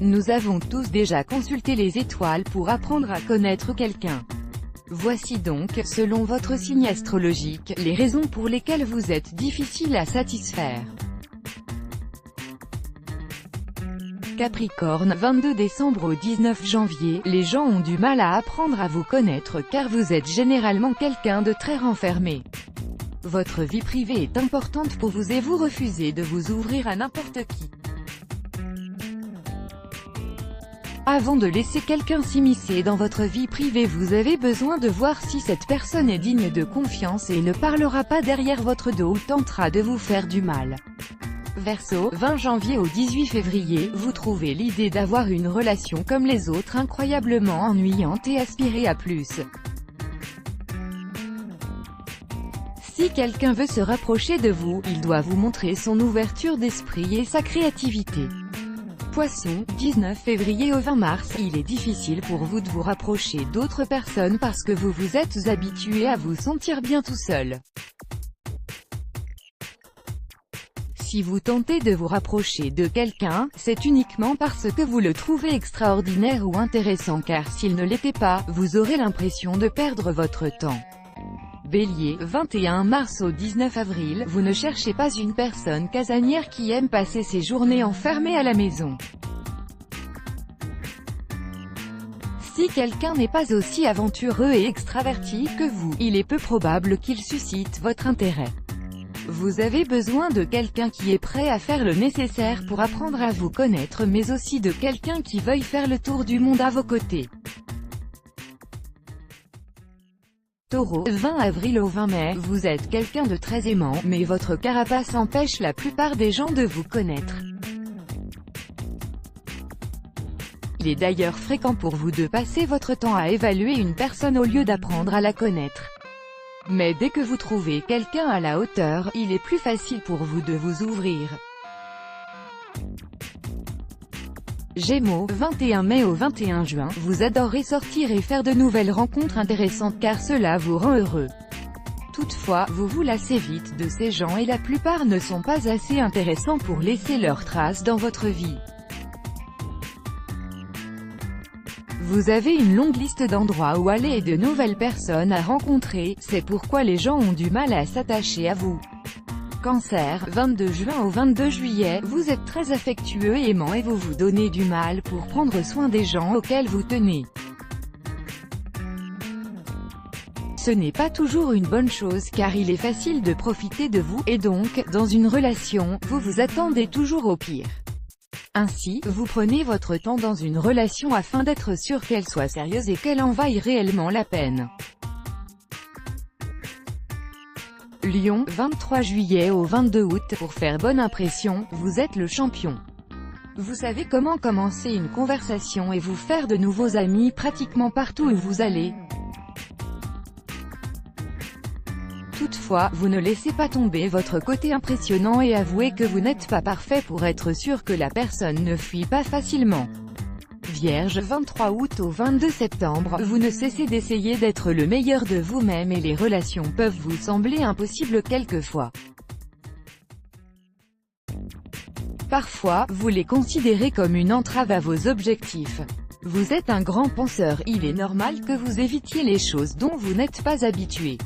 Nous avons tous déjà consulté les étoiles pour apprendre à connaître quelqu'un. Voici donc, selon votre signe astrologique, les raisons pour lesquelles vous êtes difficile à satisfaire. Capricorne, 22 décembre au 19 janvier, les gens ont du mal à apprendre à vous connaître car vous êtes généralement quelqu'un de très renfermé. Votre vie privée est importante pour vous et vous refusez de vous ouvrir à n'importe qui. Avant de laisser quelqu'un s'immiscer dans votre vie privée, vous avez besoin de voir si cette personne est digne de confiance et ne parlera pas derrière votre dos ou tentera de vous faire du mal. Verseau, 20 janvier au 18 février, vous trouvez l'idée d'avoir une relation comme les autres incroyablement ennuyante et aspirez à plus. Si quelqu'un veut se rapprocher de vous, il doit vous montrer son ouverture d'esprit et sa créativité. Poisson, 19 février au 20 mars, il est difficile pour vous de vous rapprocher d'autres personnes parce que vous vous êtes habitué à vous sentir bien tout seul. Si vous tentez de vous rapprocher de quelqu'un, c'est uniquement parce que vous le trouvez extraordinaire ou intéressant car s'il ne l'était pas, vous aurez l'impression de perdre votre temps. Bélier, 21 mars au 19 avril, vous ne cherchez pas une personne casanière qui aime passer ses journées enfermée à la maison. Si quelqu'un n'est pas aussi aventureux et extraverti que vous, il est peu probable qu'il suscite votre intérêt. Vous avez besoin de quelqu'un qui est prêt à faire le nécessaire pour apprendre à vous connaître mais aussi de quelqu'un qui veuille faire le tour du monde à vos côtés. Taureau, 20 avril au 20 mai, vous êtes quelqu'un de très aimant, mais votre carapace empêche la plupart des gens de vous connaître. Il est d'ailleurs fréquent pour vous de passer votre temps à évaluer une personne au lieu d'apprendre à la connaître. Mais dès que vous trouvez quelqu'un à la hauteur, il est plus facile pour vous de vous ouvrir. Gémeaux, 21 mai au 21 juin, vous adorez sortir et faire de nouvelles rencontres intéressantes car cela vous rend heureux. Toutefois, vous vous lassez vite de ces gens et la plupart ne sont pas assez intéressants pour laisser leurs traces dans votre vie. Vous avez une longue liste d'endroits où aller et de nouvelles personnes à rencontrer, c'est pourquoi les gens ont du mal à s'attacher à vous. Cancer, 22 juin au 22 juillet, vous êtes très affectueux et aimant et vous vous donnez du mal pour prendre soin des gens auxquels vous tenez. Ce n'est pas toujours une bonne chose car il est facile de profiter de vous, et donc, dans une relation, vous vous attendez toujours au pire. Ainsi, vous prenez votre temps dans une relation afin d'être sûr qu'elle soit sérieuse et qu'elle en vaille réellement la peine. Lion, 23 juillet au 22 août, pour faire bonne impression, vous êtes le champion. Vous savez comment commencer une conversation et vous faire de nouveaux amis pratiquement partout où vous allez. Toutefois, vous ne laissez pas tomber votre côté impressionnant et avouez que vous n'êtes pas parfait pour être sûr que la personne ne fuit pas facilement. Vierge, 23 août au 22 septembre, vous ne cessez d'essayer d'être le meilleur de vous-même et les relations peuvent vous sembler impossibles quelquefois. Parfois, vous les considérez comme une entrave à vos objectifs. Vous êtes un grand penseur, il est normal que vous évitiez les choses dont vous n'êtes pas habitué.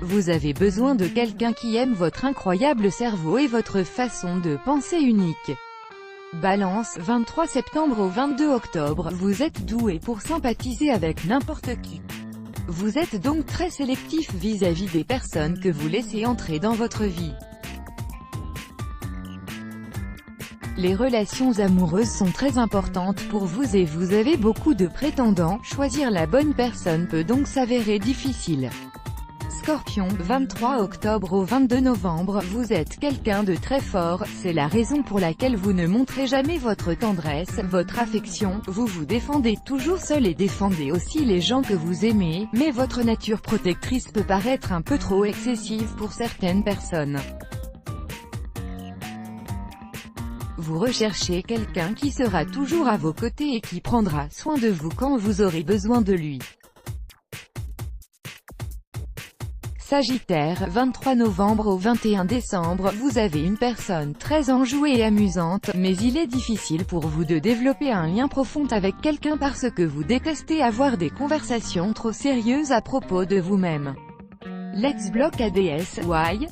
Vous avez besoin de quelqu'un qui aime votre incroyable cerveau et votre façon de penser unique. Balance, 23 septembre au 22 octobre, vous êtes doué pour sympathiser avec n'importe qui. Vous êtes donc très sélectif vis-à-vis des personnes que vous laissez entrer dans votre vie. Les relations amoureuses sont très importantes pour vous et vous avez beaucoup de prétendants, choisir la bonne personne peut donc s'avérer difficile. Scorpion, 23 octobre au 22 novembre, vous êtes quelqu'un de très fort, c'est la raison pour laquelle vous ne montrez jamais votre tendresse, votre affection, vous vous défendez toujours seul et défendez aussi les gens que vous aimez, mais votre nature protectrice peut paraître un peu trop excessive pour certaines personnes. Vous recherchez quelqu'un qui sera toujours à vos côtés et qui prendra soin de vous quand vous aurez besoin de lui. Sagittaire, 23 novembre au 21 décembre, vous avez une personne très enjouée et amusante, mais il est difficile pour vous de développer un lien profond avec quelqu'un parce que vous détestez avoir des conversations trop sérieuses à propos de vous-même. Let's block ADS, why?